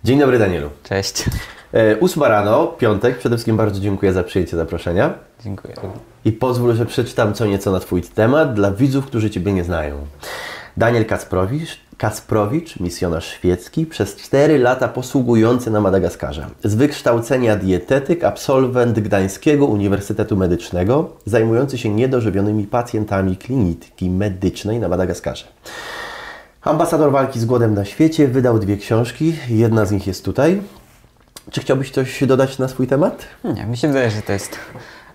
Dzień dobry, Danielu. Cześć. 8 rano, piątek. Przede wszystkim bardzo dziękuję za przyjęcie zaproszenia. Dziękuję. I pozwól, że przeczytam co nieco na Twój temat dla widzów, którzy Ciebie nie znają. Daniel Kacprowicz, misjonarz świecki, przez 4 lata posługujący na Madagaskarze. Z wykształcenia dietetyk, absolwent Gdańskiego Uniwersytetu Medycznego, zajmujący się niedożywionymi pacjentami kliniki medycznej na Madagaskarze. Ambasador walki z głodem na świecie, wydał 2 książki, jedna z nich jest tutaj. Czy chciałbyś coś dodać na swój temat? Nie, mi się wydaje, że to jest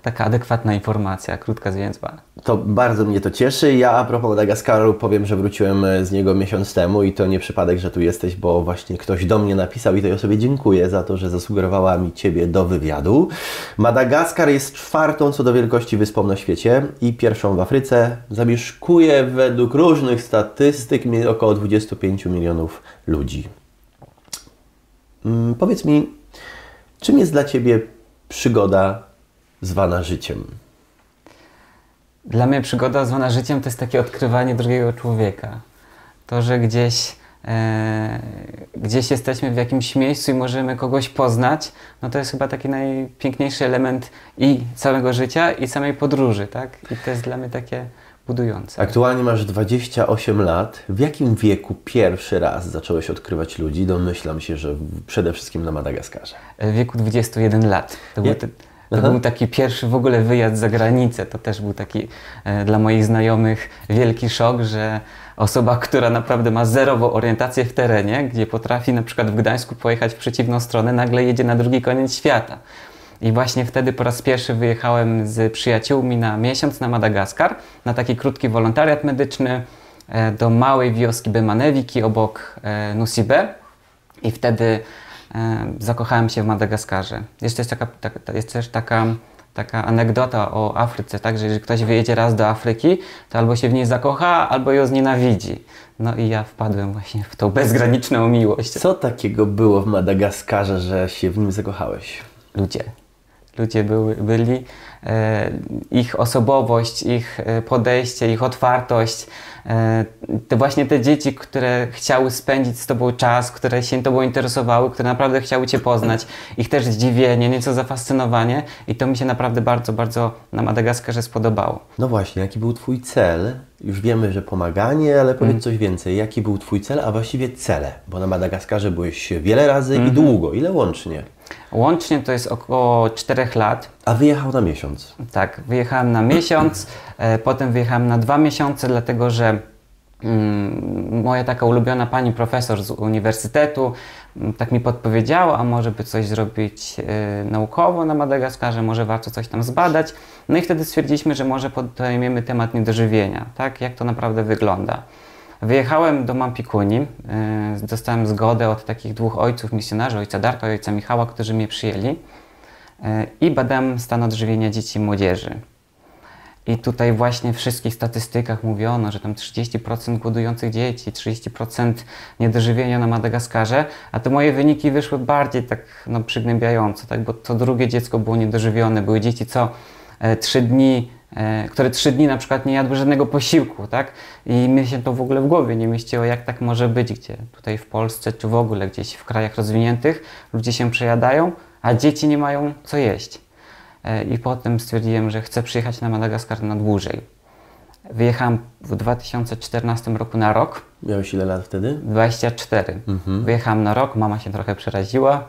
taka adekwatna informacja, krótka, zwięzła. To bardzo mnie to cieszy. Ja a propos Madagaskaru powiem, że wróciłem z niego miesiąc temu i to nie przypadek, że tu jesteś, bo właśnie ktoś do mnie napisał i tej osobie dziękuję za to, że zasugerowała mi Ciebie do wywiadu. Madagaskar jest 4. co do wielkości wyspą na świecie i 1. w Afryce. Zamieszkuje według różnych statystyk około 25 milionów ludzi. Powiedz mi, czym jest dla Ciebie przygoda zwana życiem? Dla mnie przygoda zwana życiem to jest takie odkrywanie drugiego człowieka. To, że gdzieś jesteśmy w jakimś miejscu i możemy kogoś poznać, no to jest chyba taki najpiękniejszy element i całego życia, i samej podróży, tak? I to jest dla mnie takie budujące. Aktualnie masz 28 lat. W jakim wieku pierwszy raz zacząłeś odkrywać ludzi? Domyślam się, że przede wszystkim na Madagaskarze. W wieku 21 lat. To był taki pierwszy w ogóle wyjazd za granicę. To też był taki dla moich znajomych wielki szok, że osoba, która naprawdę ma zerową orientację w terenie, gdzie potrafi na przykład w Gdańsku pojechać w przeciwną stronę, nagle jedzie na drugi koniec świata. I właśnie wtedy po raz pierwszy wyjechałem z przyjaciółmi na miesiąc na Madagaskar, na taki krótki wolontariat medyczny do małej wioski Bemanewiki obok Nosy-Be. I wtedy zakochałem się w Madagaskarze. Jest też taka anegdota o Afryce, tak, że jeżeli ktoś wyjedzie raz do Afryki, to albo się w niej zakocha, albo ją znienawidzi. No i ja wpadłem właśnie w tą bezgraniczną miłość. Co takiego było w Madagaskarze, że się w nim zakochałeś? Ludzie byli, ich osobowość, ich podejście, ich otwartość, to właśnie te dzieci, które chciały spędzić z Tobą czas, które się Tobą interesowały, które naprawdę chciały Cię poznać, ich też zdziwienie, nieco zafascynowanie i to mi się naprawdę bardzo, bardzo na Madagaskarze spodobało. No właśnie, jaki był Twój cel? Już wiemy, że pomaganie, ale powiedz coś więcej. Jaki był Twój cel, a właściwie cele? Bo na Madagaskarze byłeś wiele razy i długo. Ile łącznie? Łącznie to jest około 4 lat. A wyjechał na miesiąc? Tak, wyjechałem na miesiąc, potem wyjechałem na 2 miesiące, dlatego że moja taka ulubiona pani profesor z uniwersytetu tak mi podpowiedziała, a może by coś zrobić naukowo na Madagaskarze, może warto coś tam zbadać. No i wtedy stwierdziliśmy, że może podejmiemy temat niedożywienia, tak, jak to naprawdę wygląda. Wyjechałem do Mampikuni, dostałem zgodę od takich 2 ojców misjonarzy, ojca Darka i ojca Michała, którzy mnie przyjęli i badałem stan odżywienia dzieci i młodzieży. I tutaj właśnie w wszystkich statystykach mówiono, że tam 30% głodujących dzieci, 30% niedożywienia na Madagaskarze, a te moje wyniki wyszły bardziej tak przygnębiająco, tak? Bo co drugie dziecko było niedożywione, były dzieci które 3 dni na przykład nie jadły żadnego posiłku, tak? I mi się to w ogóle w głowie nie mieściło, jak tak może być, gdzie tutaj w Polsce, czy w ogóle gdzieś w krajach rozwiniętych ludzie się przejadają, a dzieci nie mają co jeść. I potem stwierdziłem, że chcę przyjechać na Madagaskar na dłużej. Wyjechałem w 2014 roku na rok. Miałeś ile lat wtedy? 24. Wyjechałem na rok, mama się trochę przeraziła,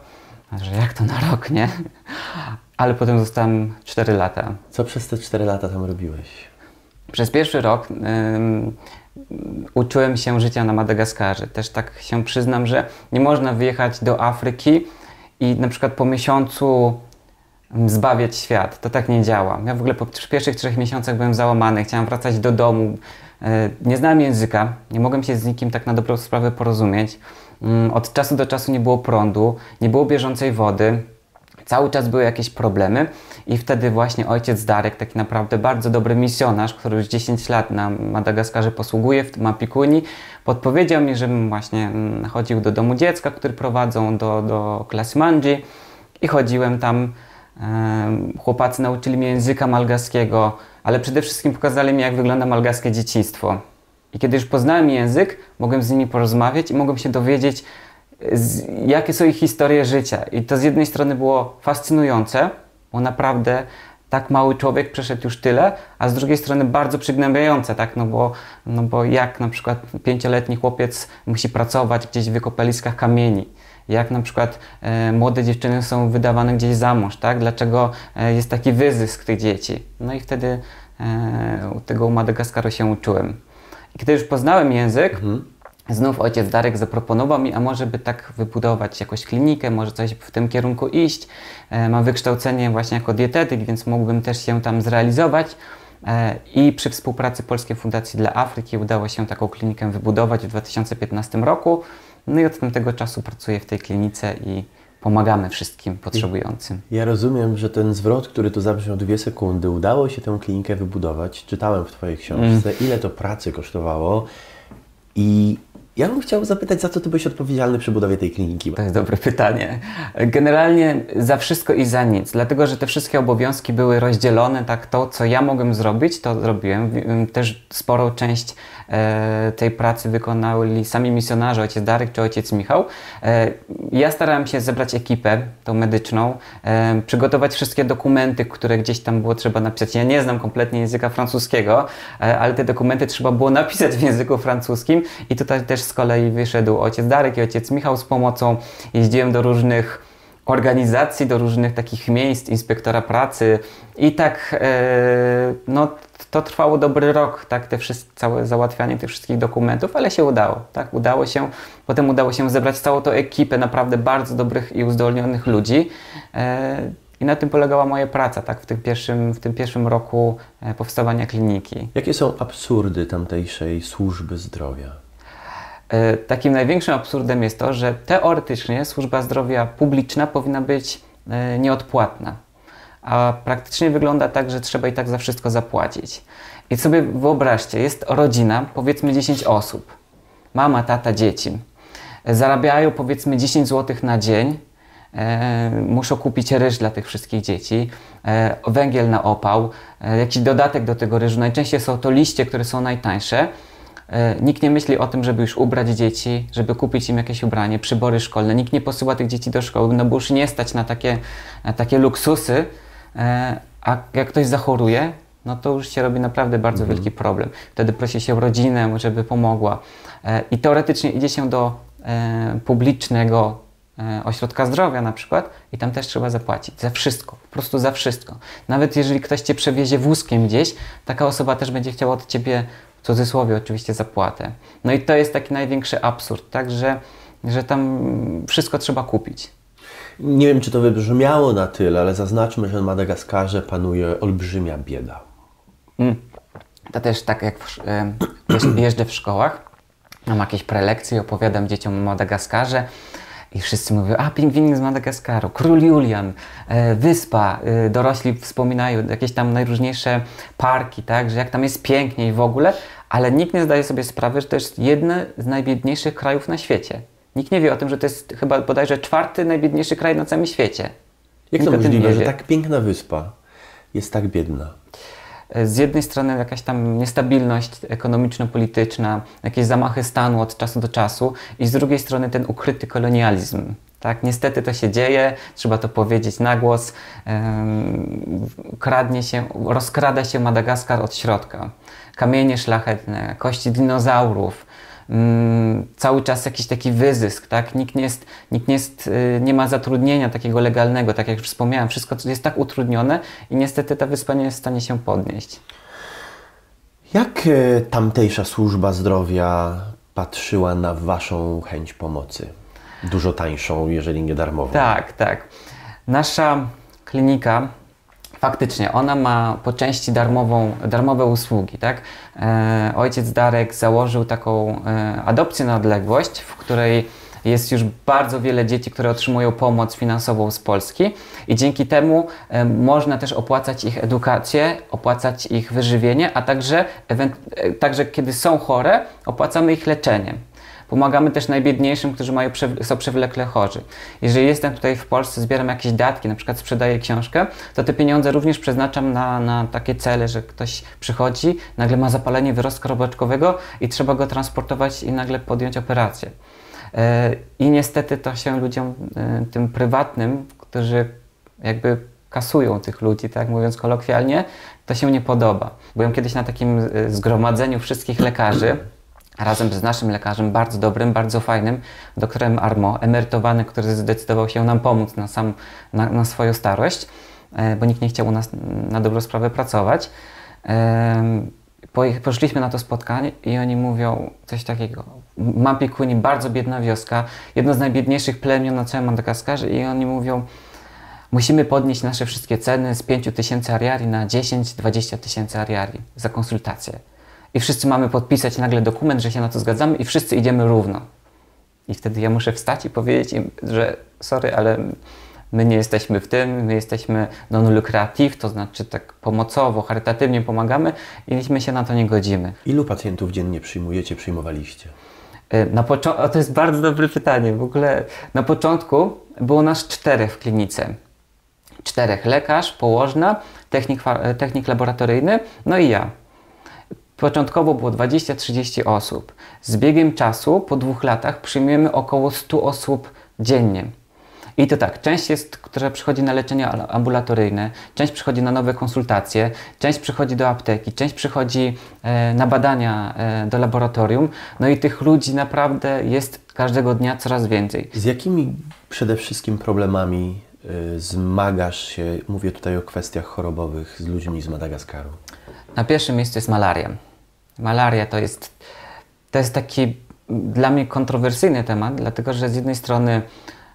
że jak to na rok, nie? Ale potem zostałem 4 lata. Co przez te 4 lata tam robiłeś? Przez pierwszy rok uczyłem się życia na Madagaskarze. Też tak się przyznam, że nie można wyjechać do Afryki i na przykład po miesiącu zbawiać świat. To tak nie działa. Ja w ogóle po pierwszych 3 miesiącach byłem załamany, chciałem wracać do domu. Nie znałem języka, nie mogłem się z nikim tak na dobrą sprawę porozumieć. Od czasu do czasu nie było prądu, nie było bieżącej wody. Cały czas były jakieś problemy i wtedy właśnie ojciec Darek, taki naprawdę bardzo dobry misjonarz, który już 10 lat na Madagaskarze posługuje w Mampikuni, podpowiedział mi, żebym właśnie chodził do domu dziecka, który prowadzą do klasy Mandzi i chodziłem tam. Chłopacy nauczyli mnie języka malgaskiego, ale przede wszystkim pokazali mi, jak wygląda malgaskie dzieciństwo. I kiedy już poznałem język, mogłem z nimi porozmawiać i mogłem się dowiedzieć, jakie są ich historie życia. I to z jednej strony było fascynujące, bo naprawdę tak mały człowiek przeszedł już tyle, a z drugiej strony bardzo przygnębiające, tak? No bo jak na przykład 5-letni chłopiec musi pracować gdzieś w wykopaliskach kamieni, jak na przykład młode dziewczyny są wydawane gdzieś za mąż, tak? Dlaczego jest taki wyzysk tych dzieci. No i wtedy u Madagaskaru się uczyłem. I kiedy już poznałem język, znów ojciec Darek zaproponował mi, a może by tak wybudować jakąś klinikę, może coś w tym kierunku iść. Mam wykształcenie właśnie jako dietetyk, więc mógłbym też się tam zrealizować. I przy współpracy Polskiej Fundacji dla Afryki udało się taką klinikę wybudować w 2015 roku. No i od tamtego czasu pracuję w tej klinice i pomagamy wszystkim potrzebującym. Ja rozumiem, że ten zwrot, który tu zabrzmiał 2 sekundy, udało się tę klinikę wybudować. Czytałem w Twojej książce, ile to pracy kosztowało. I ja bym chciał zapytać, za co Ty byłeś odpowiedzialny przy budowie tej kliniki? To jest dobre pytanie. Generalnie za wszystko i za nic, dlatego że te wszystkie obowiązki były rozdzielone, tak, to co ja mogłem zrobić, to zrobiłem. Też sporą część tej pracy wykonali sami misjonarze, ojciec Darek czy ojciec Michał. Ja starałem się zebrać ekipę, tą medyczną, przygotować wszystkie dokumenty, które gdzieś tam było trzeba napisać. Ja nie znam kompletnie języka francuskiego, ale te dokumenty trzeba było napisać w języku francuskim i tutaj też z kolei wyszedł ojciec Darek i ojciec Michał z pomocą. Jeździłem do różnych organizacji, do różnych takich miejsc, inspektora pracy i tak no, to trwało dobry rok, tak, całe załatwianie tych wszystkich dokumentów, ale się udało, tak, udało się. Potem udało się zebrać całą tą ekipę naprawdę bardzo dobrych i uzdolnionych ludzi i na tym polegała moja praca, tak, w tym pierwszym roku powstawania kliniki. Jakie są absurdy tamtejszej służby zdrowia? Takim największym absurdem jest to, że teoretycznie służba zdrowia publiczna powinna być nieodpłatna, a praktycznie wygląda tak, że trzeba i tak za wszystko zapłacić. I sobie wyobraźcie, jest rodzina, powiedzmy 10 osób, mama, tata, dzieci, zarabiają powiedzmy 10 zł na dzień, muszą kupić ryż dla tych wszystkich dzieci, węgiel na opał, jakiś dodatek do tego ryżu, najczęściej są to liście, które są najtańsze. Nikt nie myśli o tym, żeby już ubrać dzieci, żeby kupić im jakieś ubranie, przybory szkolne. Nikt nie posyła tych dzieci do szkoły, no bo już nie stać na takie luksusy, a jak ktoś zachoruje, no to już się robi naprawdę bardzo wielki problem. Wtedy prosi się rodzinę, żeby pomogła. I teoretycznie idzie się do publicznego ośrodka zdrowia na przykład i tam też trzeba zapłacić za wszystko, po prostu za wszystko. Nawet jeżeli ktoś Cię przewiezie wózkiem gdzieś, taka osoba też będzie chciała od Ciebie, w cudzysłowie oczywiście, zapłatę. No i to jest taki największy absurd, tak, że tam wszystko trzeba kupić. Nie wiem, czy to wybrzmiało na tyle, ale zaznaczmy, że na Madagaskarze panuje olbrzymia bieda. To też tak jak jeżdżę w szkołach, mam jakieś prelekcje, opowiadam dzieciom o Madagaskarze i wszyscy mówią, a pingwinik z Madagaskaru, król Julian, wyspa, dorośli wspominają jakieś tam najróżniejsze parki, tak, że jak tam jest piękniej w ogóle, ale nikt nie zdaje sobie sprawy, że to jest jeden z najbiedniejszych krajów na świecie. Nikt nie wie o tym, że to jest chyba bodajże 4. najbiedniejszy kraj na całym świecie. Jak to możliwe, że tak piękna wyspa jest tak biedna? Z jednej strony jakaś tam niestabilność ekonomiczno-polityczna, jakieś zamachy stanu od czasu do czasu i z drugiej strony ten ukryty kolonializm. Tak, niestety to się dzieje, trzeba to powiedzieć na głos. Rozkrada się Madagaskar od środka. Kamienie szlachetne, kości dinozaurów, cały czas jakiś taki wyzysk, tak? Nie ma zatrudnienia takiego legalnego, tak jak już wspomniałem, wszystko jest tak utrudnione i niestety ta wyspa nie jest w stanie się podnieść. Jak tamtejsza służba zdrowia patrzyła na Waszą chęć pomocy? Dużo tańszą, jeżeli nie darmową. Tak, tak. Nasza klinika faktycznie, ona ma po części darmowe usługi, tak? Ojciec Darek założył taką adopcję na odległość, w której jest już bardzo wiele dzieci, które otrzymują pomoc finansową z Polski i dzięki temu można też opłacać ich edukację, opłacać ich wyżywienie, a także kiedy są chore, opłacamy ich leczenie. Pomagamy też najbiedniejszym, którzy są przewlekle chorzy. Jeżeli jestem tutaj w Polsce, zbieram jakieś datki, na przykład sprzedaję książkę, to te pieniądze również przeznaczam na takie cele, że ktoś przychodzi, nagle ma zapalenie wyrostka robaczkowego i trzeba go transportować i nagle podjąć operację. I niestety to się ludziom tym prywatnym, którzy jakby kasują tych ludzi, tak mówiąc kolokwialnie, to się nie podoba. Byłem kiedyś na takim zgromadzeniu wszystkich lekarzy, razem z naszym lekarzem, bardzo dobrym, bardzo fajnym, doktorem Armo, emerytowany, który zdecydował się nam pomóc na swoją starość, bo nikt nie chciał u nas na dobrą sprawę pracować. Poszliśmy na to spotkanie i oni mówią coś takiego: Mapikuni, bardzo biedna wioska, jedno z najbiedniejszych plemion na całym Madagaskarze, i oni mówią: musimy podnieść nasze wszystkie ceny z 5 000 ariari na 10-20 000 ariari za konsultację. I wszyscy mamy podpisać nagle dokument, że się na to zgadzamy, i wszyscy idziemy równo. I wtedy ja muszę wstać i powiedzieć im, że sorry, ale my nie jesteśmy w tym, my jesteśmy non-lucrative, to znaczy tak pomocowo, charytatywnie pomagamy i my się na to nie godzimy. Ilu pacjentów dziennie przyjmowaliście? To jest bardzo dobre pytanie. W ogóle na początku było nas 4 w klinice. 4: lekarz, położna, technik laboratoryjny, no i ja. Początkowo było 20-30 osób. Z biegiem czasu, po 2 latach, przyjmujemy około 100 osób dziennie. I to tak, część jest, która przychodzi na leczenie ambulatoryjne, część przychodzi na nowe konsultacje, część przychodzi do apteki, część przychodzi na badania do laboratorium. No i tych ludzi naprawdę jest każdego dnia coraz więcej. Z jakimi przede wszystkim problemami zmagasz się, mówię tutaj o kwestiach chorobowych, z ludźmi z Madagaskaru? Na pierwszym miejscu jest malaria. Malaria to jest taki dla mnie kontrowersyjny temat, dlatego że z jednej strony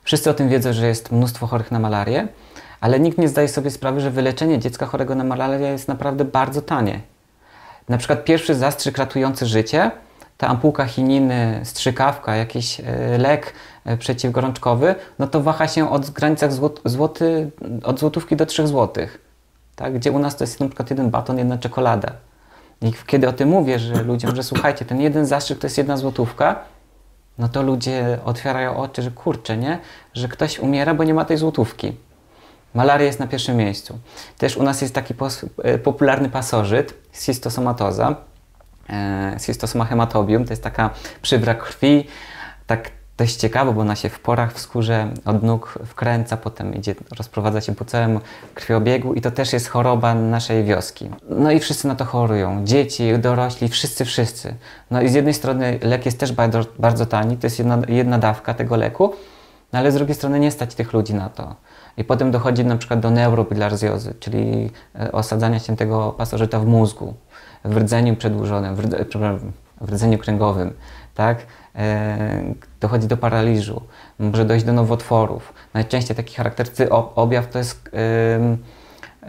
wszyscy o tym wiedzą, że jest mnóstwo chorych na malarię, ale nikt nie zdaje sobie sprawy, że wyleczenie dziecka chorego na malarię jest naprawdę bardzo tanie. Na przykład pierwszy zastrzyk ratujący życie, ta ampułka chininy, strzykawka, jakiś lek przeciwgorączkowy, no to waha się od granicach od złotówki do 3 złotych. Tak? Gdzie u nas to jest na przykład 1 baton, 1 czekolada. I kiedy o tym mówię, że ludziom, że słuchajcie, ten jeden zastrzyk to jest 1 złotówka, no to ludzie otwierają oczy, że kurczę, nie? Że ktoś umiera, bo nie ma tej złotówki. Malaria jest na pierwszym miejscu. Też u nas jest taki popularny pasożyt, schistosomatoza, schistosoma hematobium, to jest taka przybra krwi, tak dość ciekawe, bo ona się w porach w skórze od nóg wkręca, potem rozprowadza się po całym krwiobiegu i to też jest choroba naszej wioski. No i wszyscy na to chorują, dzieci, dorośli, wszyscy. No i z jednej strony lek jest też bardzo tani, to jest jedna dawka tego leku, no ale z drugiej strony nie stać tych ludzi na to. I potem dochodzi na przykład do neurobilharziozy, czyli osadzania się tego pasożyta w mózgu, w rdzeniu przedłużonym, w rdzeniu kręgowym, tak? Dochodzi do paraliżu, może dojść do nowotworów. Najczęściej taki charakterystyczny objaw to jest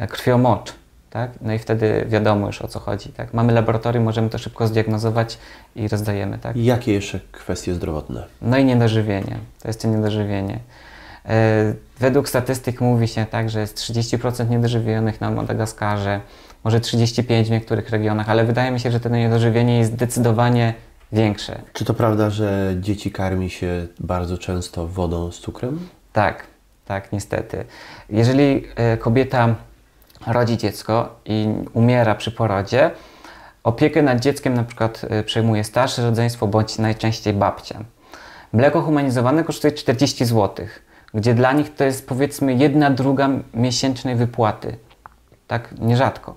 krwiomocz, tak? No i wtedy wiadomo już, o co chodzi, tak? Mamy laboratorium, możemy to szybko zdiagnozować i rozdajemy, tak? I jakie jeszcze kwestie zdrowotne? No i niedożywienie. To jest to niedożywienie. Według statystyk mówi się tak, że jest 30% niedożywionych na Madagaskarze, może 35% w niektórych regionach, ale wydaje mi się, że to niedożywienie jest zdecydowanie większe. Czy to prawda, że dzieci karmi się bardzo często wodą z cukrem? Tak, niestety. Jeżeli kobieta rodzi dziecko i umiera przy porodzie, opiekę nad dzieckiem na przykład przejmuje starsze rodzeństwo bądź najczęściej babcia. Mleko humanizowane kosztuje 40 zł, gdzie dla nich to jest powiedzmy 1/2 miesięcznej wypłaty. Tak, nierzadko.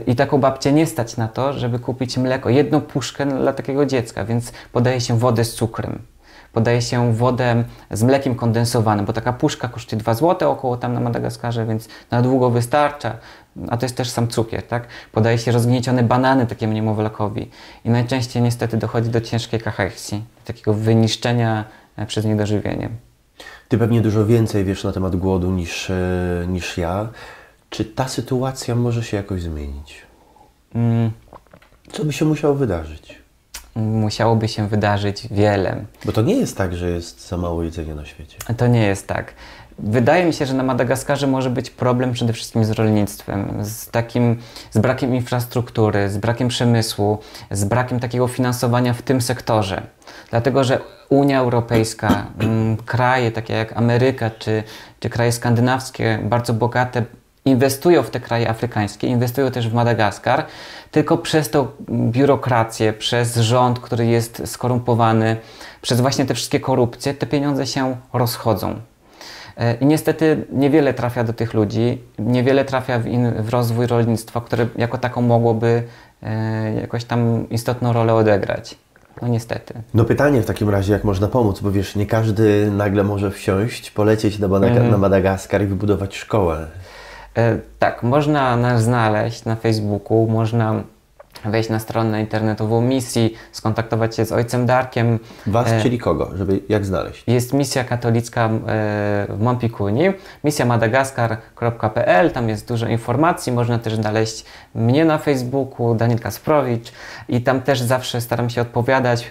I taką babcię nie stać na to, żeby kupić mleko, 1 puszkę dla takiego dziecka, więc podaje się wodę z cukrem. Podaje się wodę z mlekiem kondensowanym, bo taka puszka kosztuje 2 zł około tam na Madagaskarze, więc na długo wystarcza, a to jest też sam cukier, tak? Podaje się rozgniecione banany takiemu niemowlakowi i najczęściej niestety dochodzi do ciężkiej kacheksji, takiego wyniszczenia przez niedożywienie. Ty pewnie dużo więcej wiesz na temat głodu niż ja. Czy ta sytuacja może się jakoś zmienić? Co by się musiało wydarzyć? Musiałoby się wydarzyć wiele. Bo to nie jest tak, że jest za mało jedzenia na świecie. To nie jest tak. Wydaje mi się, że na Madagaskarze może być problem przede wszystkim z rolnictwem, z brakiem infrastruktury, z brakiem przemysłu, z brakiem takiego finansowania w tym sektorze. Dlatego, że Unia Europejska, kraje takie jak Ameryka czy kraje skandynawskie, bardzo bogate, inwestują w te kraje afrykańskie, inwestują też w Madagaskar, tylko przez tą biurokrację, przez rząd, który jest skorumpowany, przez właśnie te wszystkie korupcje te pieniądze się rozchodzą. I niestety niewiele trafia do tych ludzi, niewiele trafia w rozwój rolnictwa, które jako taką mogłoby jakoś tam istotną rolę odegrać. No niestety. No pytanie w takim razie, jak można pomóc, bo wiesz, nie każdy nagle może wsiąść, polecieć na Madagaskar i wybudować szkołę. Tak, można nas znaleźć na Facebooku, można wejść na stronę internetową misji, skontaktować się z ojcem Darkiem. Was, czyli kogo? Jak znaleźć? Jest misja katolicka w Mompikuni, misjamadagaskar.pl, tam jest dużo informacji, można też znaleźć mnie na Facebooku, Daniel Kasprowicz, i tam też zawsze staram się odpowiadać,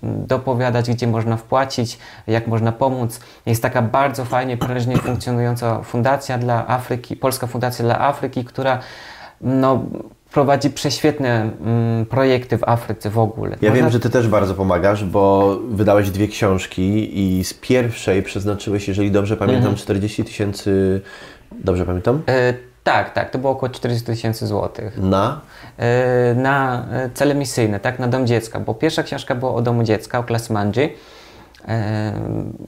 dopowiadać, gdzie można wpłacić, jak można pomóc. Jest taka bardzo fajnie, prężnie funkcjonująca fundacja dla Afryki, Polska Fundacja dla Afryki, która prowadzi prześwietne projekty w Afryce w ogóle. Ja wiem, że Ty też bardzo pomagasz, bo wydałeś 2 książki i z pierwszej przeznaczyłeś, jeżeli dobrze pamiętam, 40 000, dobrze pamiętam? Tak, to było około 40 000 złotych. Na cele misyjne, tak, na Dom Dziecka, bo pierwsza książka była o Domu Dziecka, o Klasmandży,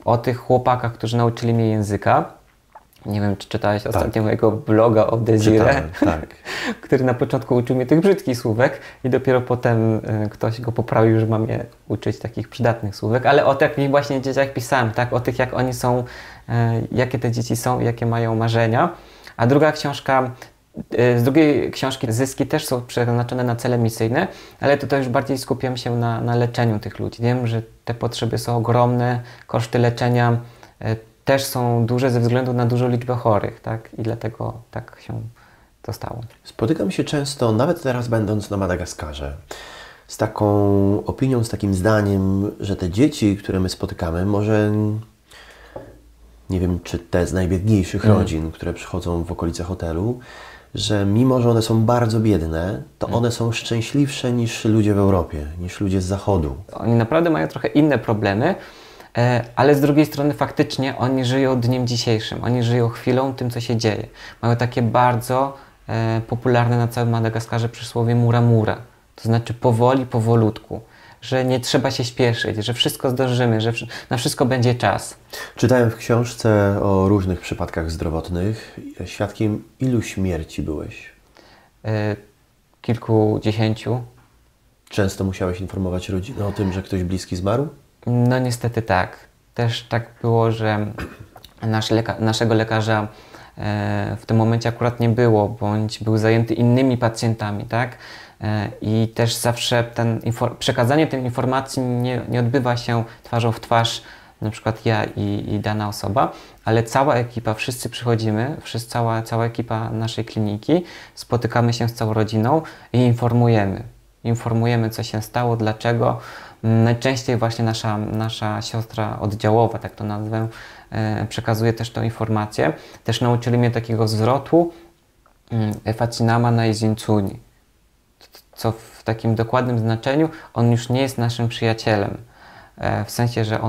o tych chłopakach, którzy nauczyli mnie języka. Nie wiem, czy czytałeś ostatnio mojego bloga o Desire, tak. który na początku uczył mnie tych brzydkich słówek i dopiero potem ktoś go poprawił, że mam je uczyć takich przydatnych słówek, ale o takich właśnie dzieciach pisałem, tak, o tych, jak oni są, jakie te dzieci są, jakie mają marzenia. A druga książka, z drugiej książki zyski też są przeznaczone na cele misyjne, ale tutaj już bardziej skupiam się na leczeniu tych ludzi. Wiem, że te potrzeby są ogromne, koszty leczenia też są duże ze względu na dużą liczbę chorych, tak? I dlatego tak się to stało. Spotykam się często, nawet teraz będąc na Madagaskarze, z taką opinią, z takim zdaniem, że te dzieci, które my spotykamy, może nie wiem, czy te z najbiedniejszych rodzin, które przychodzą w okolice hotelu, że mimo, że one są bardzo biedne, to one są szczęśliwsze niż ludzie w Europie, niż ludzie z Zachodu. Oni naprawdę mają trochę inne problemy, ale z drugiej strony faktycznie oni żyją dniem dzisiejszym, oni żyją chwilą, tym, co się dzieje. Mają takie bardzo popularne na całym Madagaskarze przysłowie mura mura, to znaczy powoli, powolutku, że nie trzeba się śpieszyć, że wszystko zdążymy, że na wszystko będzie czas. Czytałem w książce o różnych przypadkach zdrowotnych. Świadkiem ilu śmierci byłeś? Kilkudziesięciu. Często musiałeś informować rodzinę o tym, że ktoś bliski zmarł? No niestety tak. Też tak było, że naszego lekarza w tym momencie akurat nie było, bądź był zajęty innymi pacjentami, tak? I też zawsze przekazanie tej informacji nie odbywa się twarzą w twarz, na przykład ja i dana osoba, ale cała ekipa, wszyscy przychodzimy, cała ekipa naszej kliniki, spotykamy się z całą rodziną i informujemy. Informujemy, co się stało, dlaczego. Najczęściej właśnie nasza siostra oddziałowa, tak to nazwę, przekazuje też tę informację. Też nauczyli mnie takiego zwrotu Efacinama na Izintsuni, co w takim dokładnym znaczeniu on już nie jest naszym przyjacielem. W sensie, że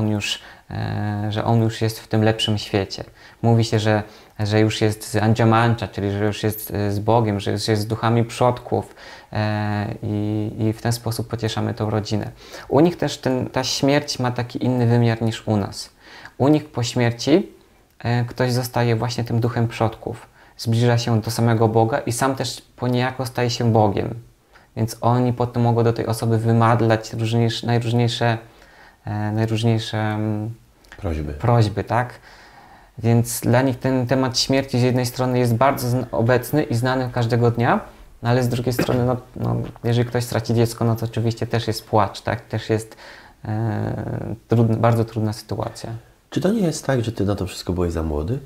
on już jest w tym lepszym świecie. Mówi się, że już jest z Andjamancha, czyli że już jest z Bogiem, że już jest z duchami przodków i w ten sposób pocieszamy tą rodzinę. U nich też ta śmierć ma taki inny wymiar niż u nas. U nich po śmierci ktoś zostaje właśnie tym duchem przodków. Zbliża się do samego Boga i sam też poniekąd staje się Bogiem. Więc oni potem mogą do tej osoby wymadlać najróżniejsze prośby, tak? Więc dla nich ten temat śmierci z jednej strony jest bardzo obecny i znany każdego dnia, ale z drugiej strony, jeżeli ktoś straci dziecko, no to oczywiście też jest płacz, tak? Też jest bardzo trudna sytuacja. Czy to nie jest tak, że Ty na to wszystko byłeś za młody?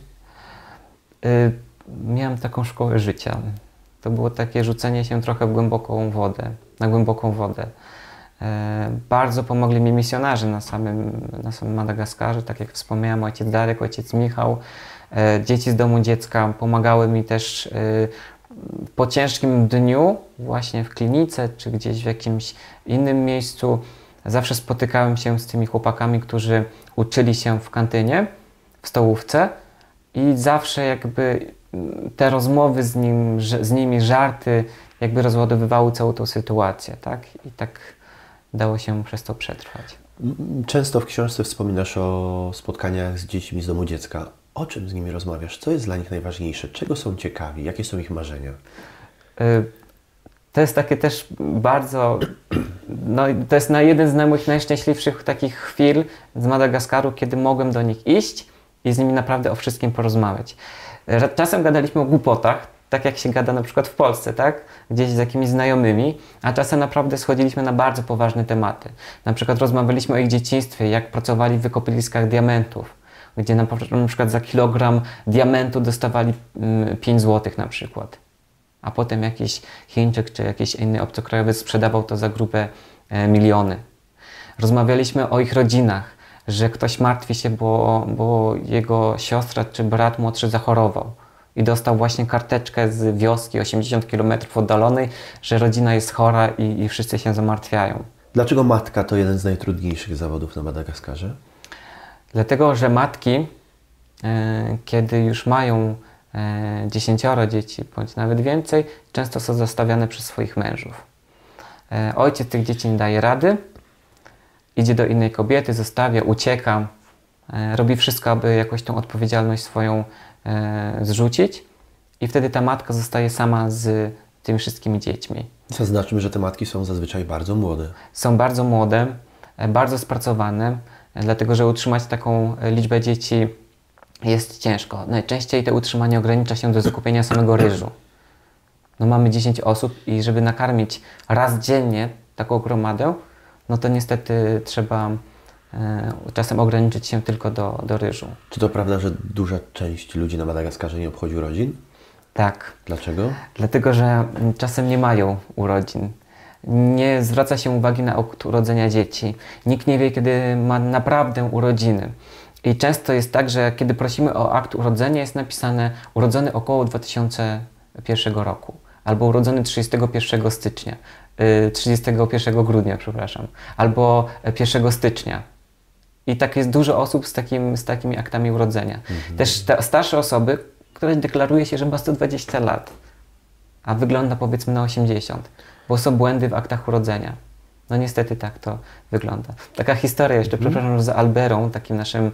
Miałem taką szkołę życia. To było takie rzucenie się trochę na głęboką wodę. Bardzo pomogli mi misjonarze na samym Madagaskarze, tak jak wspomniałem, ojciec Darek, ojciec Michał, dzieci z Domu Dziecka pomagały mi też po ciężkim dniu, właśnie w klinice czy gdzieś w jakimś innym miejscu. Zawsze spotykałem się z tymi chłopakami, którzy uczyli się w kantynie, w stołówce i zawsze jakby te rozmowy z nimi, żarty jakby rozładowywały całą tą sytuację, tak? I tak dało się przez to przetrwać. Często w książce wspominasz o spotkaniach z dziećmi z domu dziecka. O czym z nimi rozmawiasz? Co jest dla nich najważniejsze? Czego są ciekawi? Jakie są ich marzenia? To jest takie też bardzo, no to jest jeden z moich najszczęśliwszych takich chwil z Madagaskaru, kiedy mogłem do nich iść i z nimi naprawdę o wszystkim porozmawiać. Czasem gadaliśmy o głupotach, tak jak się gada na przykład w Polsce, tak? Gdzieś z jakimiś znajomymi, a czasem naprawdę schodziliśmy na bardzo poważne tematy. Na przykład rozmawialiśmy o ich dzieciństwie, jak pracowali w wykopaliskach diamentów, gdzie na przykład za kilogram diamentu dostawali 5 zł na przykład. A potem jakiś Chińczyk czy jakiś inny obcokrajowiec sprzedawał to za grube miliony. Rozmawialiśmy o ich rodzinach, że ktoś martwi się, bo jego siostra czy brat młodszy zachorował i dostał właśnie karteczkę z wioski 80 km oddalonej, że rodzina jest chora i wszyscy się zamartwiają. Dlaczego matka to jeden z najtrudniejszych zawodów na Madagaskarze? Dlatego, że matki, kiedy już mają 10 dzieci, bądź nawet więcej, często są zostawiane przez swoich mężów. Ojciec tych dzieci nie daje rady, idzie do innej kobiety, zostawia, ucieka, robi wszystko, aby jakoś tą odpowiedzialność swoją zrzucić i wtedy ta matka zostaje sama z tymi wszystkimi dziećmi. Zaznaczmy, że te matki są zazwyczaj bardzo młode. Są bardzo młode, bardzo spracowane, dlatego że utrzymać taką liczbę dzieci jest ciężko. Najczęściej to utrzymanie ogranicza się do zakupienia samego ryżu. No mamy 10 osób i żeby nakarmić raz dziennie taką gromadę, no to niestety trzeba czasem ograniczyć się tylko do ryżu. Czy to prawda, że duża część ludzi na Madagaskarze nie obchodzi urodzin? Tak. Dlaczego? Dlatego, że czasem nie mają urodzin. Nie zwraca się uwagi na akt urodzenia dzieci. Nikt nie wie, kiedy ma naprawdę urodziny. I często jest tak, że kiedy prosimy o akt urodzenia, jest napisane urodzony około 2001 roku albo urodzony 31 stycznia, 31 grudnia, przepraszam, albo 1 stycznia. I tak jest dużo osób z takimi aktami urodzenia. Też te starsze osoby, które deklaruje się, że ma 120 lat, a wygląda powiedzmy na 80, bo są błędy w aktach urodzenia. No niestety tak to wygląda. Taka historia jeszcze, przepraszam, z Alberą, takim naszym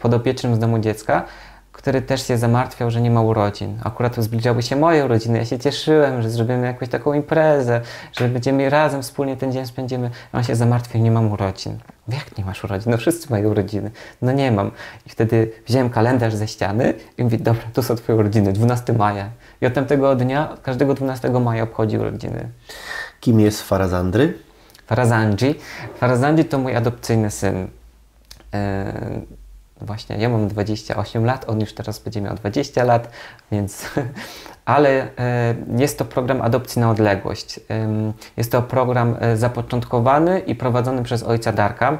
podopiecznym z domu dziecka, który też się zamartwiał, że nie ma urodzin. Akurat zbliżały się moje urodziny. Ja się cieszyłem, że zrobimy jakąś taką imprezę, że będziemy razem wspólnie ten dzień spędzimy. A on się zamartwił, nie mam urodzin. Jak nie masz urodzin? No wszyscy mają urodziny. No nie mam. I wtedy wziąłem kalendarz ze ściany i mówię, dobra, to są twoje urodziny, 12 maja. I od tamtego dnia, każdego 12 maja obchodzi urodziny. Kim jest Farazandry? Farazandry to mój adopcyjny syn. Właśnie, ja mam 28 lat, on już teraz będzie miał 20 lat, więc... Ale jest to program adopcji na odległość. Jest to program zapoczątkowany i prowadzony przez ojca Darka,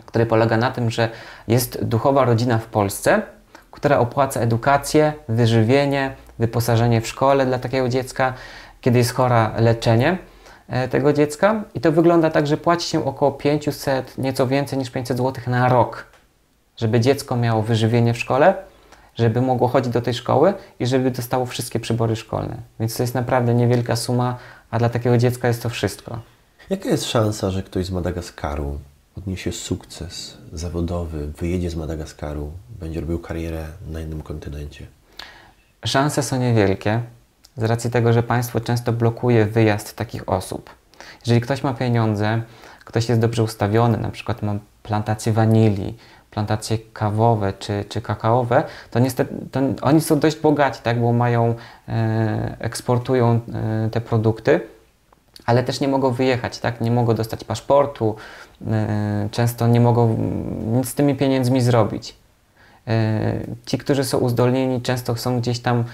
który polega na tym, że jest duchowa rodzina w Polsce, która opłaca edukację, wyżywienie, wyposażenie w szkole dla takiego dziecka, kiedy jest chora, leczenie tego dziecka. I to wygląda tak, że płaci się około 500, nieco więcej niż 500 zł na rok, żeby dziecko miało wyżywienie w szkole, żeby mogło chodzić do tej szkoły i żeby dostało wszystkie przybory szkolne. Więc to jest naprawdę niewielka suma, a dla takiego dziecka jest to wszystko. Jaka jest szansa, że ktoś z Madagaskaru odniesie sukces zawodowy, wyjedzie z Madagaskaru, będzie robił karierę na innym kontynencie? Szanse są niewielkie, z racji tego, że państwo często blokuje wyjazd takich osób. Jeżeli ktoś ma pieniądze, ktoś jest dobrze ustawiony, na przykład ma plantację wanilii, plantacje kawowe czy kakaowe, to niestety oni są dość bogaci, tak, bo eksportują te produkty, ale też nie mogą wyjechać, tak, nie mogą dostać paszportu, często nie mogą nic z tymi pieniędzmi zrobić. Ci, którzy są uzdolnieni, często są gdzieś tam,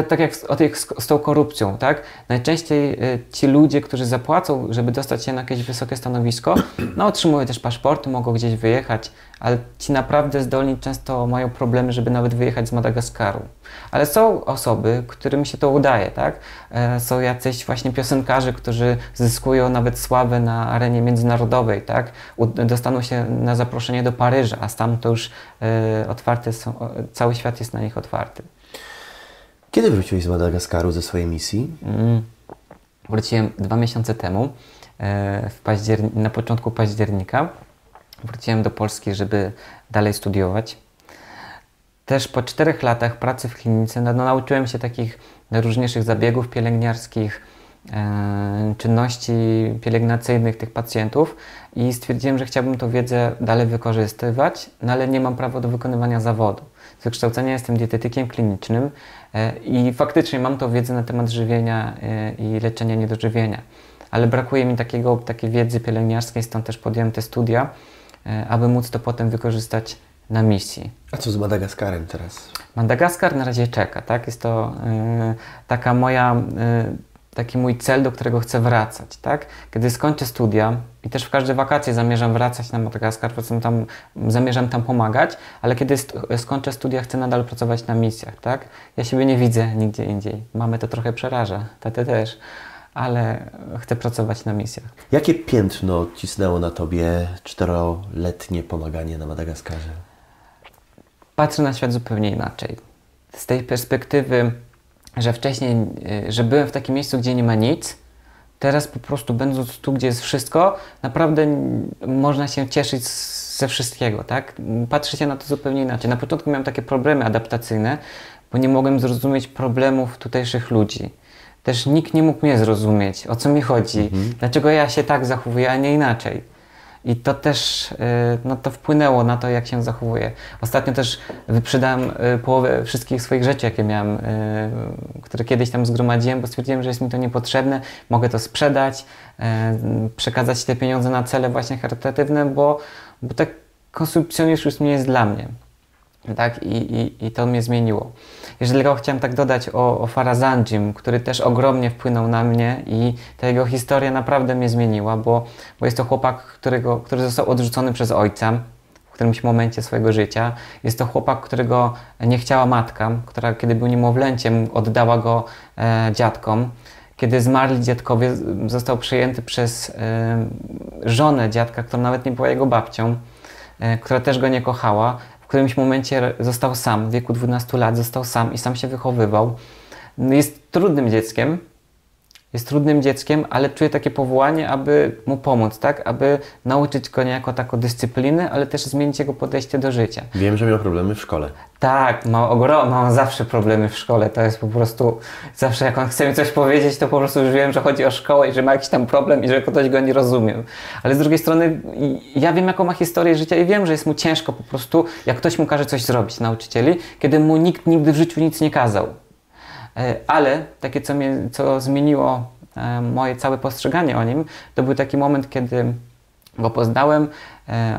tak jak z tą korupcją, tak? Najczęściej ci ludzie, którzy zapłacą, żeby dostać się na jakieś wysokie stanowisko, no otrzymują też paszporty, mogą gdzieś wyjechać, ale ci naprawdę zdolni często mają problemy, żeby nawet wyjechać z Madagaskaru. Ale są osoby, którym się to udaje, tak? Są jacyś właśnie piosenkarze, którzy zyskują nawet sławę na arenie międzynarodowej, tak? Dostaną się na zaproszenie do Paryża, a tam to już otwarte są, cały świat jest na nich otwarty. Kiedy wróciłeś z Madagaskaru ze swojej misji? Wróciłem 2 miesiące temu. na początku października. Wróciłem do Polski, żeby dalej studiować. Też po 4 latach pracy w klinice nauczyłem się takich najróżniejszych zabiegów pielęgniarskich, czynności pielęgnacyjnych tych pacjentów i stwierdziłem, że chciałbym tą wiedzę dalej wykorzystywać, no ale nie mam prawa do wykonywania zawodu. Z wykształcenia jestem dietetykiem klinicznym i faktycznie mam tą wiedzę na temat żywienia i leczenia niedożywienia, ale brakuje mi takiej wiedzy pielęgniarskiej, stąd też podjąłem te studia, aby móc to potem wykorzystać na misji. A co z Madagaskarem teraz? Madagaskar na razie czeka, tak? Jest to taki mój cel, do którego chcę wracać, tak? Kiedy skończę studia i też w każde wakacje zamierzam wracać na Madagaskar, zamierzam tam pomagać, ale kiedy skończę studia, chcę nadal pracować na misjach, tak? Ja siebie nie widzę nigdzie indziej. Mamy to trochę przeraża, tatę też, ale chcę pracować na misjach. Jakie piętno odcisnęło na Tobie 4-letnie pomaganie na Madagaskarze? Patrzę na świat zupełnie inaczej. Z tej perspektywy, że wcześniej, że byłem w takim miejscu, gdzie nie ma nic, teraz po prostu będąc tu, gdzie jest wszystko, naprawdę można się cieszyć ze wszystkiego, tak? Patrzy się na to zupełnie inaczej. Na początku miałem takie problemy adaptacyjne, bo nie mogłem zrozumieć problemów tutejszych ludzi. Też nikt nie mógł mnie zrozumieć, o co mi chodzi, dlaczego ja się tak zachowuję, a nie inaczej. I to też to wpłynęło na to, jak się zachowuję. Ostatnio też wyprzedałem połowę wszystkich swoich rzeczy, jakie miałem, które kiedyś tam zgromadziłem, bo stwierdziłem, że jest mi to niepotrzebne, mogę to sprzedać, przekazać te pieniądze na cele właśnie charytatywne, bo tak konsumpcjonizm już nie jest dla mnie. Tak? I to mnie zmieniło. Jeżeli tylko chciałem tak dodać o Farazandzim, który też ogromnie wpłynął na mnie i ta jego historia naprawdę mnie zmieniła, bo jest to chłopak, który został odrzucony przez ojca w którymś momencie swojego życia. Jest to chłopak, którego nie chciała matka, która kiedy był niemowlęciem oddała go dziadkom. Kiedy zmarli dziadkowie, został przejęty przez żonę dziadka, która nawet nie była jego babcią, która też go nie kochała. W którymś momencie został sam, w wieku 12 lat został sam i sam się wychowywał. Jest trudnym dzieckiem, ale czuje takie powołanie, aby mu pomóc, tak? Aby nauczyć go niejako taką dyscypliny, ale też zmienić jego podejście do życia. Wiem, że miał problemy w szkole. Tak, ma zawsze problemy w szkole. To jest po prostu, zawsze jak on chce mi coś powiedzieć, to po prostu już wiem, że chodzi o szkołę i że ma jakiś tam problem i że ktoś go nie rozumie. Ale z drugiej strony ja wiem, jaką ma historię życia i wiem, że jest mu ciężko po prostu, jak ktoś mu każe coś zrobić, nauczycieli, kiedy mu nikt nigdy w życiu nic nie kazał. Ale takie, co zmieniło moje całe postrzeganie o nim, to był taki moment, kiedy go poznałem.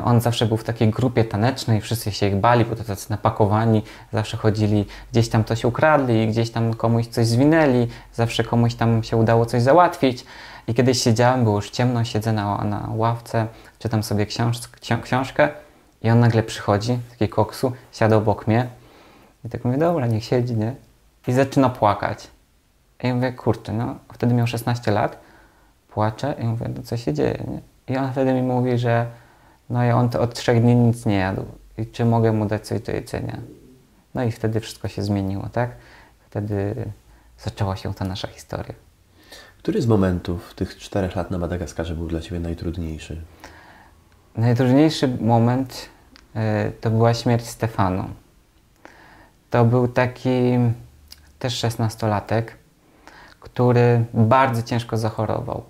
On zawsze był w takiej grupie tanecznej, wszyscy się ich bali, bo to tacy napakowani, zawsze chodzili, gdzieś tam coś ukradli, gdzieś tam komuś coś zwinęli, zawsze komuś tam się udało coś załatwić. I kiedyś siedziałem, było już ciemno, siedzę na ławce, czytam sobie książkę i on nagle przychodzi, taki koksu, siada obok mnie i tak mówię, dobra, niech siedzi, nie? I zaczyna płakać. I ja mówię, kurczę, wtedy miał 16 lat, płacze i mówię, co się dzieje, nie? I on wtedy mi mówi, że on to od 3 dni nic nie jadł i czy mogę mu dać coś do jedzenia. No i wtedy wszystko się zmieniło, tak? Wtedy zaczęła się ta nasza historia. Który z momentów tych 4 lat na Madagaskarze był dla Ciebie najtrudniejszy? Najtrudniejszy moment to była śmierć Stefano. To był taki też 16-latek, który bardzo ciężko zachorował.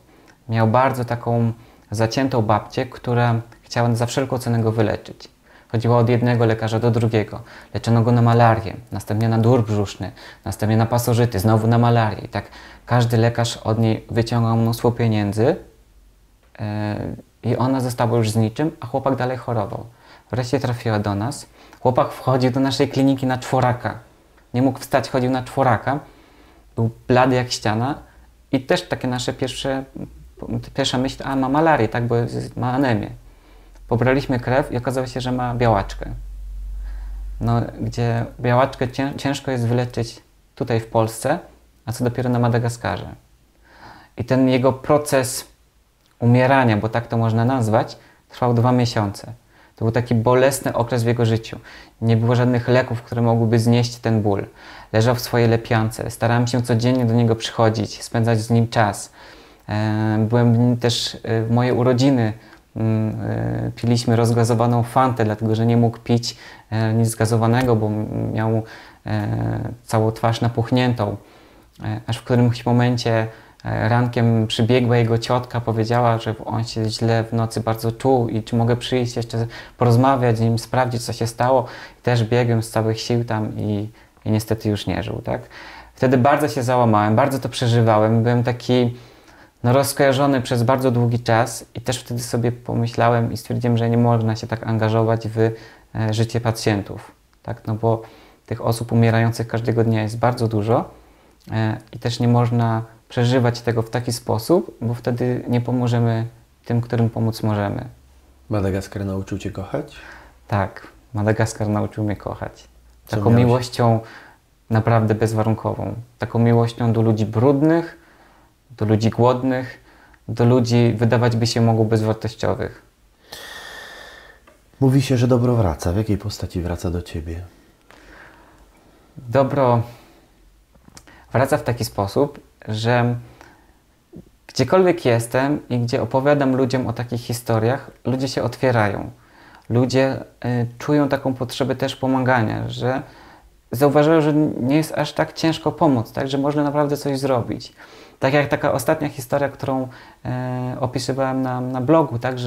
Miał bardzo taką zaciętą babcię, która chciała za wszelką cenę go wyleczyć. Chodziła od jednego lekarza do drugiego. Leczono go na malarię, następnie na dór brzuszny, następnie na pasożyty, znowu na malarię. I tak każdy lekarz od niej wyciągał mnóstwo pieniędzy i ona została już z niczym, a chłopak dalej chorował. Wreszcie trafiła do nas. Chłopak wchodził do naszej kliniki na czworaka. Nie mógł wstać, chodził na czworaka. Był blady jak ściana i też takie nasze pierwsza myśl, ma malarię, tak, bo ma anemię. Pobraliśmy krew i okazało się, że ma białaczkę. Gdzie białaczkę ciężko jest wyleczyć tutaj w Polsce, a co dopiero na Madagaskarze. I ten jego proces umierania, bo tak to można nazwać, trwał 2 miesiące. To był taki bolesny okres w jego życiu. Nie było żadnych leków, które mogłyby znieść ten ból. Leżał w swojej lepiance. Starałem się codziennie do niego przychodzić, spędzać z nim czas. Byłem też w moje urodziny, piliśmy rozgazowaną Fantę, dlatego że nie mógł pić nic zgazowanego, bo miał całą twarz napuchniętą. Aż w którymś momencie rankiem przybiegła jego ciotka, powiedziała, że on się źle w nocy bardzo czuł i czy mogę przyjść jeszcze porozmawiać z nim, sprawdzić, co się stało. I też biegłem z całych sił tam i niestety już nie żył, tak? Wtedy bardzo się załamałem, bardzo to przeżywałem. Byłem taki rozkojarzony przez bardzo długi czas i też wtedy sobie pomyślałem i stwierdziłem, że nie można się tak angażować w życie pacjentów, tak? No bo tych osób umierających każdego dnia jest bardzo dużo i też nie można przeżywać tego w taki sposób, bo wtedy nie pomożemy tym, którym pomóc możemy. Madagaskar nauczył Cię kochać? Tak, Madagaskar nauczył mnie kochać. Co Taką miałeś? miłością naprawdę bezwarunkową. Taką miłością do ludzi brudnych, do ludzi głodnych, do ludzi wydawać by się mogło bezwartościowych. Mówi się, że dobro wraca. W jakiej postaci wraca do Ciebie? Dobro wraca w taki sposób, że gdziekolwiek jestem i gdzie opowiadam ludziom o takich historiach, ludzie się otwierają. Ludzie czują taką potrzebę też pomagania, że zauważają, że nie jest aż tak ciężko pomóc, tak, że można naprawdę coś zrobić. Tak jak taka ostatnia historia, którą opisywałem na blogu, tak,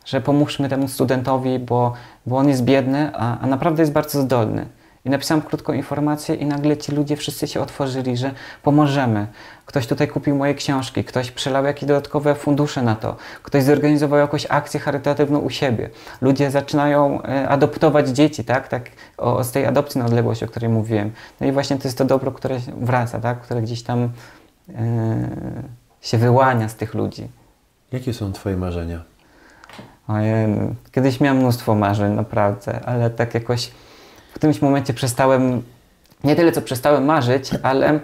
że pomóżmy temu studentowi, bo on jest biedny, a naprawdę jest bardzo zdolny. I napisałem krótką informację i nagle ci ludzie wszyscy się otworzyli, że pomożemy. Ktoś tutaj kupił moje książki, ktoś przelał jakieś dodatkowe fundusze na to, ktoś zorganizował jakąś akcję charytatywną u siebie. Ludzie zaczynają adoptować dzieci, tak? Z tej adopcji na odległość, o której mówiłem. No i właśnie to jest to dobro, które wraca, tak? Które gdzieś tam się wyłania z tych ludzi. Jakie są Twoje marzenia? Ojej, kiedyś miałem mnóstwo marzeń, naprawdę, ale tak jakoś w którymś momencie przestałem, nie tyle co przestałem marzyć, ale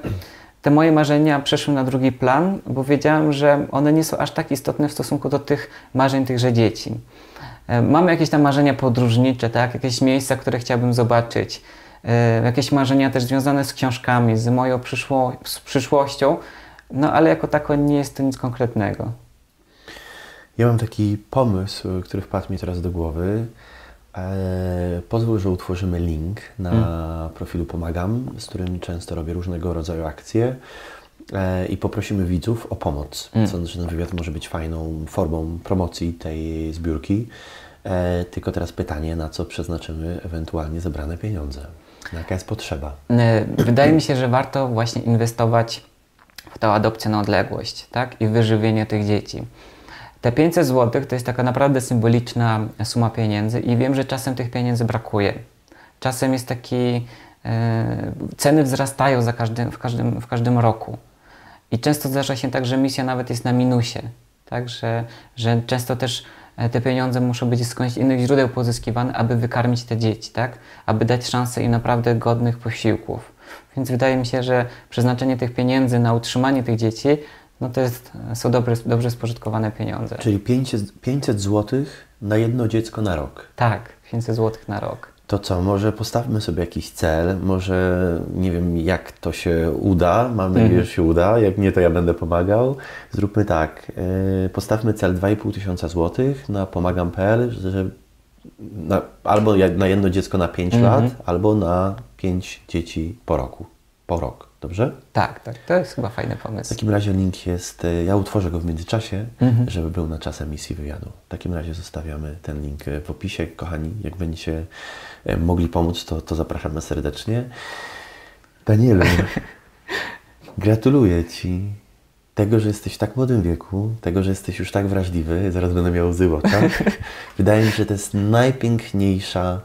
te moje marzenia przeszły na drugi plan, bo wiedziałem, że one nie są aż tak istotne w stosunku do tych marzeń tychże dzieci. Mam jakieś tam marzenia podróżnicze, tak? Jakieś miejsca, które chciałbym zobaczyć, jakieś marzenia też związane z książkami, z moją przyszłością, no ale jako tako nie jest to nic konkretnego. Ja mam taki pomysł, który wpadł mi teraz do głowy. Pozwól, że utworzymy link na profilu Pomagam, z którym często robię różnego rodzaju akcje i poprosimy widzów o pomoc. Sądzę, że ten wywiad może być fajną formą promocji tej zbiórki. Tylko teraz pytanie, na co przeznaczymy ewentualnie zebrane pieniądze? Jaka jest potrzeba? Wydaje mi się, że warto właśnie inwestować w tę adopcję na odległość, tak? I wyżywienie tych dzieci. Te 500 zł to jest taka naprawdę symboliczna suma pieniędzy i wiem, że czasem tych pieniędzy brakuje. Czasem jest taki, ceny wzrastają w każdym roku. I często zdarza się tak, że misja nawet jest na minusie. Tak? Że często też te pieniądze muszą być z skądś innych źródeł pozyskiwane, aby wykarmić te dzieci, tak? Aby dać szansę im naprawdę godnych posiłków. Więc wydaje mi się, że przeznaczenie tych pieniędzy na utrzymanie tych dzieci no to są dobrze spożytkowane pieniądze. Czyli 500 zł na jedno dziecko na rok. Tak, 500 zł na rok. To co, może postawmy sobie jakiś cel, może nie wiem jak to się uda, mam nadzieję, że się uda, jak nie to ja będę pomagał. Zróbmy tak, postawmy cel 2500 zł na pomagam.pl, że albo na jedno dziecko na 5 lat, albo na 5 dzieci po rok, dobrze? Tak, to jest chyba fajny pomysł. W takim razie link jest, ja utworzę go w międzyczasie, żeby był na czas emisji wywiadu. W takim razie zostawiamy ten link w opisie. Kochani, jak będziecie mogli pomóc, to zapraszamy serdecznie. Danielu, gratuluję Ci tego, że jesteś w tak młodym wieku, tego, że jesteś już tak wrażliwy, zaraz będę miał łzy w oczach. Wydaje mi się, że to jest najpiękniejsza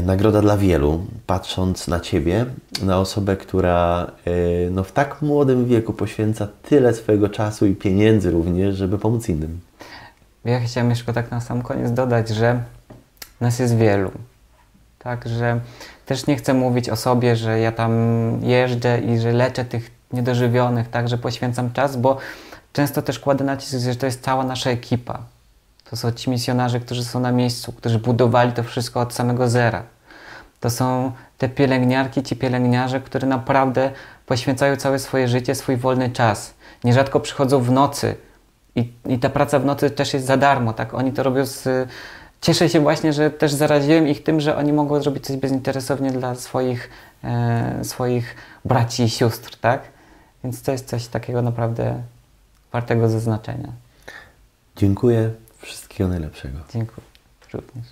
nagroda dla wielu, patrząc na Ciebie, na osobę, która w tak młodym wieku poświęca tyle swojego czasu i pieniędzy również, żeby pomóc innym. Ja chciałem jeszcze tak na sam koniec dodać, że nas jest wielu. Tak, że też nie chcę mówić o sobie, że ja tam jeżdżę i że leczę tych niedożywionych, tak, że poświęcam czas, bo często też kładę nacisk, że to jest cała nasza ekipa. To są ci misjonarze, którzy są na miejscu, którzy budowali to wszystko od samego zera. To są te pielęgniarki, ci pielęgniarze, którzy naprawdę poświęcają całe swoje życie, swój wolny czas. nierzadko przychodzą w nocy i ta praca w nocy też jest za darmo, tak? Oni to robią Cieszę się właśnie, że też zaraziłem ich tym, że oni mogą zrobić coś bezinteresownie dla swoich braci i sióstr, tak? Więc to jest coś takiego naprawdę wartego zaznaczenia. Dziękuję. Wszystkiego najlepszego. Dziękuję również.